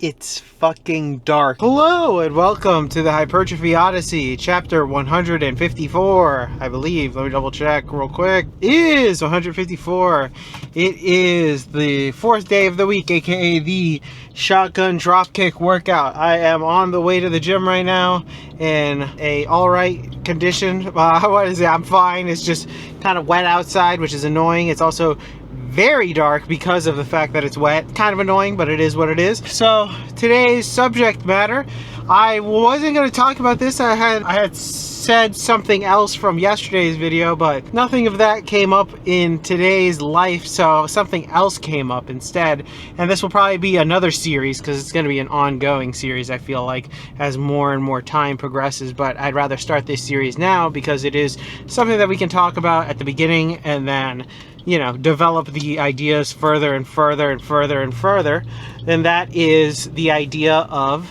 It's fucking dark. Hello and welcome to the Hypertrophy Odyssey, chapter 154, I believe. Let me double check real quick. It is 154. It is the fourth day of the week, aka the shotgun dropkick workout. I am on the way to the gym right now in a alright condition. What is it? I'm fine. It's just kind of wet outside, which is annoying. It's also very dark because of the fact that it's wet. Kind of annoying, but it is what it is. So today's subject matter, I wasn't going to talk about this. I had said something else from yesterday's video, but nothing of that came up in today's life, so something else came up instead. And this will probably be another series because it's going to be an ongoing series, I feel like, as more and more time progresses. But I'd rather start this series now because it is something that we can talk about at the beginning and then, you know, develop the ideas further and further and further and further. And that is the idea of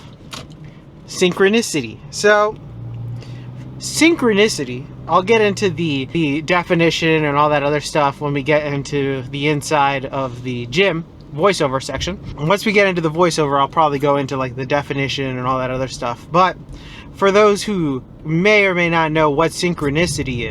synchronicity. So synchronicity, I'll get into the definition and all that other stuff when we get into the inside of the gym voiceover section. And once we get into the voiceover, I'll probably go into like the definition and all that other stuff. But for those who may or may not know what synchronicity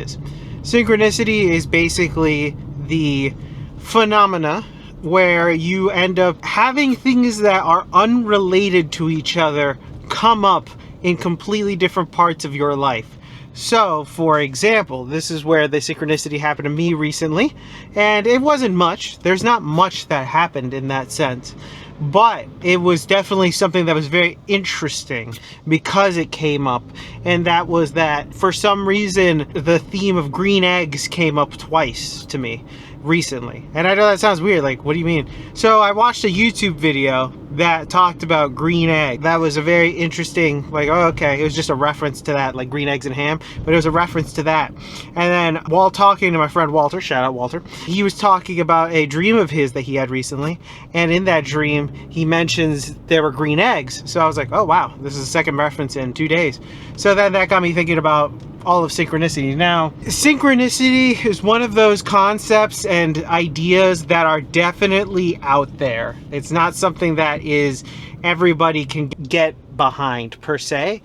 is basically the phenomena where you end up having things that are unrelated to each other come up in completely different parts of your life. So, for example, this is where the synchronicity happened to me recently, and it wasn't much. There's not much that happened in that sense, but it was definitely something that was very interesting because it came up, and that was that for some reason the theme of green eggs came up twice to me recently. And I know that sounds weird, like, what do you mean? So I watched a YouTube video that talked about green egg. That was a very interesting, like, oh, okay, it was just a reference to that, like green eggs and ham, but it was a reference to that. And then while talking to my friend Walter, shout out Walter, he was talking about a dream of his that he had recently, and in that dream he mentions there were green eggs. So I was like, oh wow, this is the second reference in 2 days. So then that got me thinking about all of synchronicity. Now, synchronicity is one of those concepts and ideas that are definitely out there. It's not something that is everybody can get behind per se.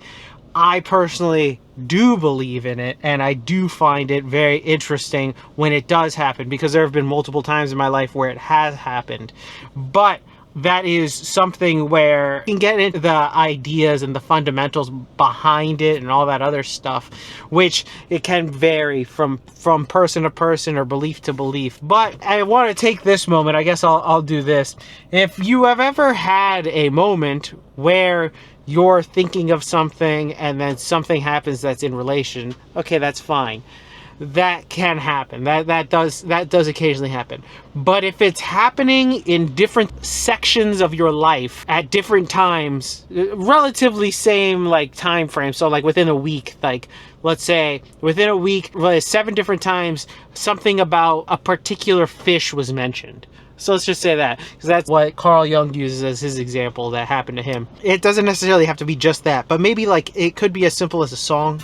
I personally do believe in it, and I do find it very interesting when it does happen, because there have been multiple times in my life where it has happened. But that is something where you can get into the ideas and the fundamentals behind it and all that other stuff, which it can vary from person to person or belief to belief. But I want to take this moment, I guess I'll do this. If you have ever had a moment where you're thinking of something and then something happens that's in relation, okay, that's fine. That can happen. That does occasionally happen. But if it's happening in different sections of your life at different times, relatively same like time frame, so like within a week, like let's say within a week, 7 different times something about a particular fish was mentioned. So let's just say that, because that's what Carl Jung uses as his example that happened to him. It doesn't necessarily have to be just that, but maybe like it could be as simple as a song,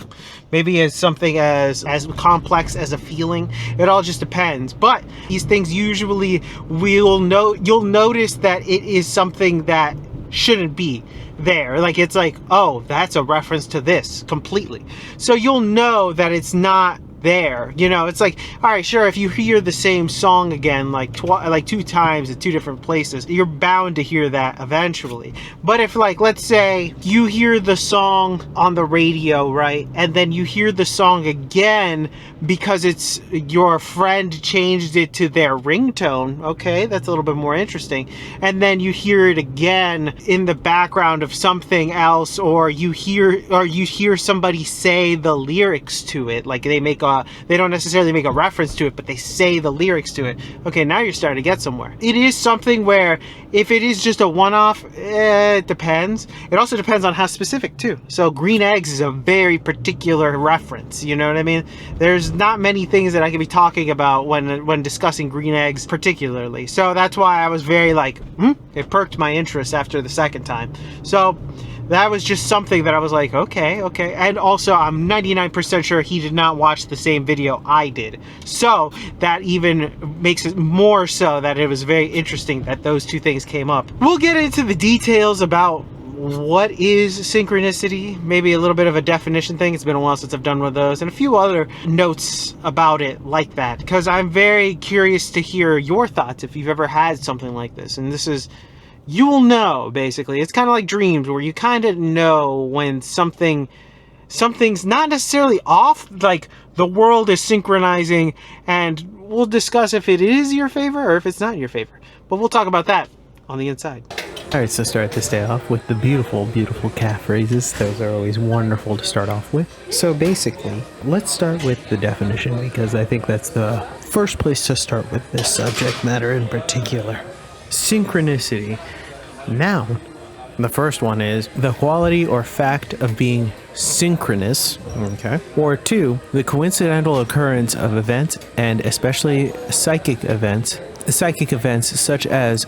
maybe as something as complex as a feeling. It all just depends. But these things usually you'll notice that it is something that shouldn't be there. Like it's like, oh, that's a reference to this completely. So you'll know that it's not there, you know. It's like, all right, sure, if you hear the same song again like 2 times at 2 different places, you're bound to hear that eventually. But if, like, let's say you hear the song on the radio, right, and then you hear the song again because it's your friend changed it to their ringtone, okay, that's a little bit more interesting. And then you hear it again in the background of something else, or you hear somebody say the lyrics to it, like they don't necessarily make a reference to it, but they say the lyrics to it. Okay, now you're starting to get somewhere. It is something where if it is just a one-off, it depends. It also depends on how specific too. So green eggs is a very particular reference, you know what I mean? There's not many things that I can be talking about when discussing green eggs particularly. So that's why I was very like, it perked my interest after the second time. So that was just something that I was like, okay. And also, I'm 99% sure he did not watch the same video I did. So that even makes it more so that it was very interesting that those two things came up. We'll get into the details about what is synchronicity, maybe a little bit of a definition thing. It's been a while since I've done one of those, and a few other notes about it like that, because I'm very curious to hear your thoughts if you've ever had something like this. And this is, you will know, basically. It's kind of like dreams, where you kind of know when something's not necessarily off, like the world is synchronizing, and we'll discuss if it is your favor or if it's not your favor. But we'll talk about that on the inside. Alright, so start this day off with the beautiful, beautiful calf phrases. Those are always wonderful to start off with. So basically, let's start with the definition, because I think that's the first place to start with this subject matter in particular. Synchronicity. Noun. The first one is the quality or fact of being synchronous. Okay. Or 2, the coincidental occurrence of events, and especially psychic events, such as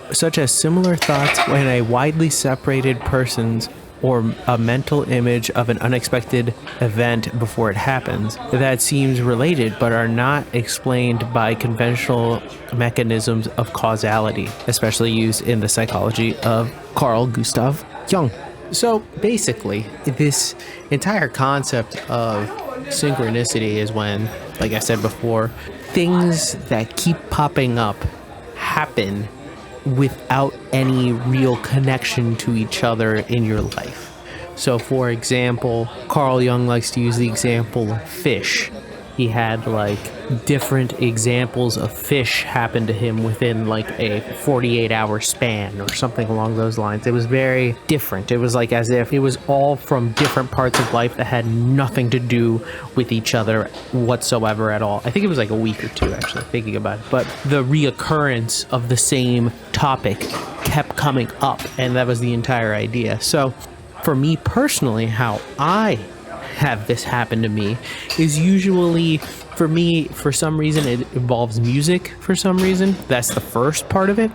similar thoughts when a widely separated person's or a mental image of an unexpected event before it happens that seems related but are not explained by conventional mechanisms of causality, especially used in the psychology of Carl Gustav Jung. So basically, this entire concept of synchronicity is when, like I said before, things that keep popping up happen without any real connection to each other in your life. So for example, Carl Jung likes to use the example of fish. He had like different examples of fish happen to him within like a 48-hour span or something along those lines. It was very different. It was like as if it was all from different parts of life that had nothing to do with each other whatsoever at all. I think it was like a week or two, actually, thinking about it. But the reoccurrence of the same topic kept coming up, and that was the entire idea. So for me personally, how I have this happen to me is usually, for me, for some reason it involves music. For some reason that's the first part of it,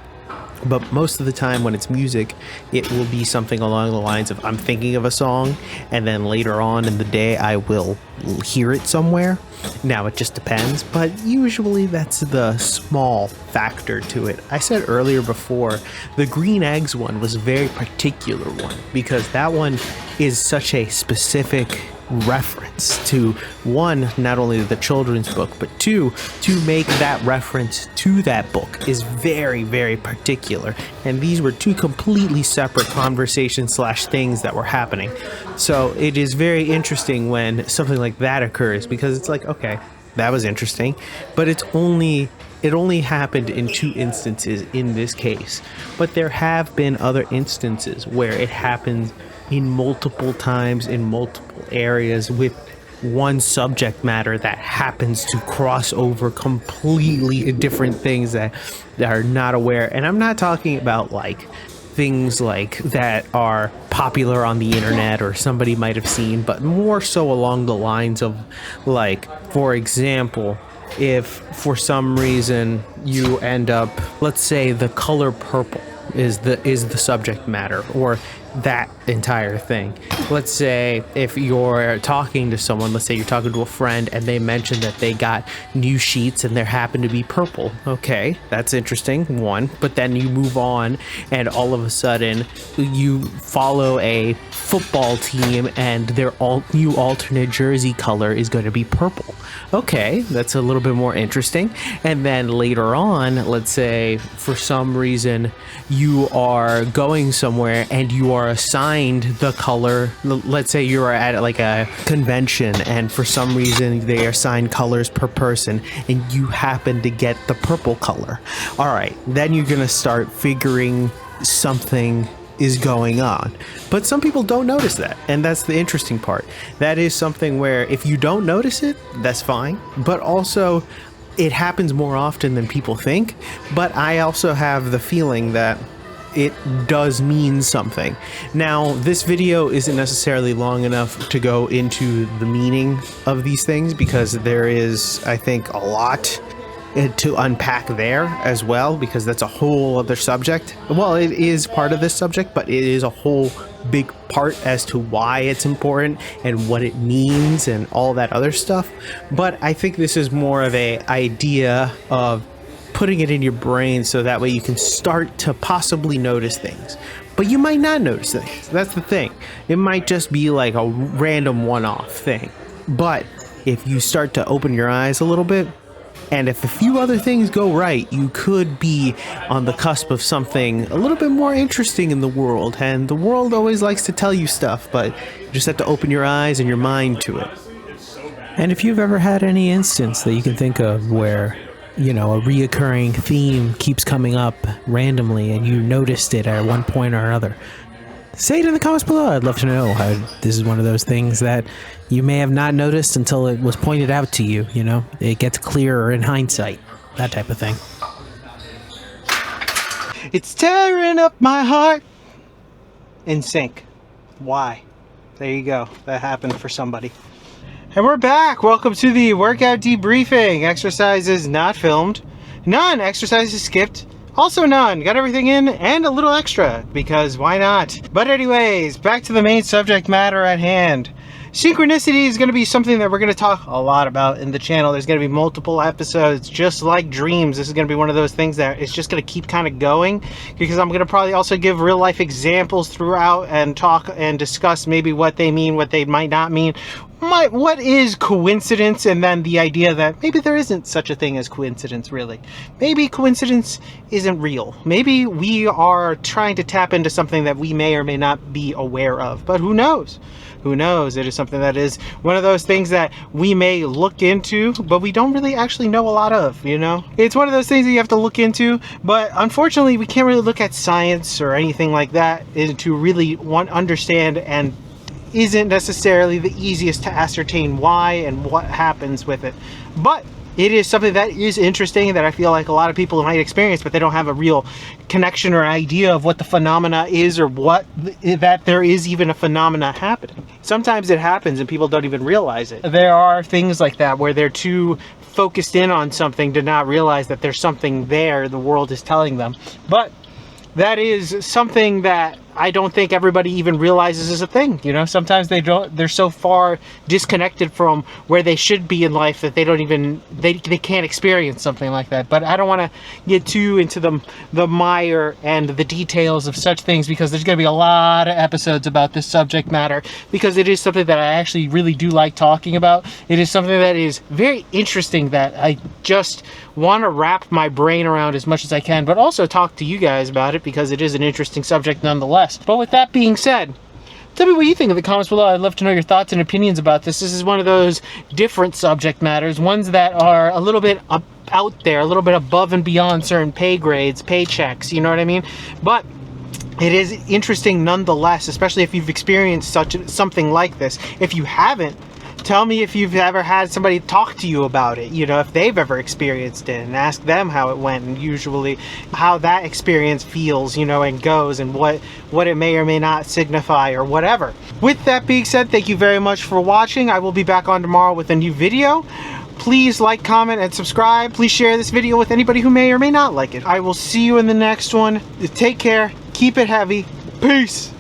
but most of the time when it's music, it will be something along the lines of I'm thinking of a song, and then later on in the day I will hear it somewhere. Now it just depends, but usually that's the small factor to it. I said earlier before, the green eggs one was a very particular one, because that one is such a specific reference to, one, not only the children's book, but 2, to make that reference to that book is very, very particular. And these were 2 completely separate conversations / things that were happening. So it is very interesting when something like that occurs, because it's like, okay, that was interesting, but it only happened in 2 instances in this case. But there have been other instances where it happens in multiple times, in multiple areas, with one subject matter that happens to cross over completely different things that are not aware. And I'm not talking about like things like that are popular on the internet or somebody might have seen, but more so along the lines of, like, for example, if for some reason you end up, let's say the color purple is the subject matter, or that entire thing. Let's say if you're talking to someone, let's say you're talking to a friend and they mention that they got new sheets and they happen to be purple. Okay, that's interesting, one. But then you move on and all of a sudden you follow a football team and their new alternate jersey color is going to be purple. Okay, that's a little bit more interesting. And then later on, let's say for some reason you are going somewhere and you are assigned the color. Let's say you are at like a convention and for some reason they assign colors per person and you happen to get the purple color. All right, then you're gonna start figuring something is going on. But some people don't notice that, and that's the interesting part. That is something where if you don't notice it, that's fine, but also it happens more often than people think. But I also have the feeling that it does mean something. Now, this video isn't necessarily long enough to go into the meaning of these things, because there is, I think, a lot to unpack there as well, because that's a whole other subject. Well, it is part of this subject, but it is a whole big part as to why it's important and what it means and all that other stuff. But I think this is more of a idea of putting it in your brain so that way you can start to possibly notice things. But you might not notice things. That's the thing. It might just be like a random one-off thing. But if you start to open your eyes a little bit, and if a few other things go right, you could be on the cusp of something a little bit more interesting in the world. And the world always likes to tell you stuff, but you just have to open your eyes and your mind to it. And if you've ever had any instance that you can think of where, you know, a reoccurring theme keeps coming up randomly and you noticed it at one point or another, say it in the comments below. I'd love to know how this is one of those things that you may have not noticed until it was pointed out to you, you know? It gets clearer in hindsight, that type of thing. It's tearing up my heart. In sync. Why? There you go. That happened for somebody. And we're back. Welcome to the workout debriefing. Exercises not filmed. None. Exercises skipped. Also none. Got everything in and a little extra, because why not? But anyways, back to the main subject matter at hand. Synchronicity is going to be something that we're going to talk a lot about in the channel. There's going to be multiple episodes, just like dreams. This is going to be one of those things that it's just going to keep kind of going, because I'm going to probably also give real life examples throughout and talk and discuss maybe what they mean, what they might not mean. What is coincidence, and then the idea that maybe there isn't such a thing as coincidence, really. Maybe coincidence isn't real. Maybe we are trying to tap into something that we may or may not be aware of, but who knows? Who knows? It is something that is one of those things that we may look into, but we don't really actually know a lot of, you know? It's one of those things that you have to look into, but unfortunately we can't really look at science or anything like that to really understand, and isn't necessarily the easiest to ascertain why and what happens with it. But it is something that is interesting that I feel like a lot of people might experience, but they don't have a real connection or idea of what the phenomena is, or what that there is even a phenomena happening. Sometimes it happens and people don't even realize it. There are things like that where they're too focused in on something to not realize that there's something there the world is telling them. But that is something that I don't think everybody even realizes is a thing, you know? Sometimes they're so far disconnected from where they should be in life that they don't even, they can't experience something like that. But I don't want to get too into the mire and the details of such things, because there's going to be a lot of episodes about this subject matter, because it is something that I actually really do like talking about. It is something that is very interesting that I just want to wrap my brain around as much as I can, but also talk to you guys about it, because it is an interesting subject nonetheless. But with that being said, tell me what you think in the comments below. I'd love to know your thoughts and opinions about this. This is one of those different subject matters, ones that are a little bit out there, a little bit above and beyond certain pay grades, paychecks, you know what I mean? But it is interesting nonetheless, especially if you've experienced something like this. If you haven't, tell me if you've ever had somebody talk to you about it, you know, if they've ever experienced it, and ask them how it went, and usually how that experience feels, you know, and goes, and what it may or may not signify, or whatever. With that being said, thank you very much for watching. I will be back on tomorrow with a new video. Please like, comment, and subscribe. Please share this video with anybody who may or may not like it. I will see you in the next one. Take care. Keep it heavy. Peace.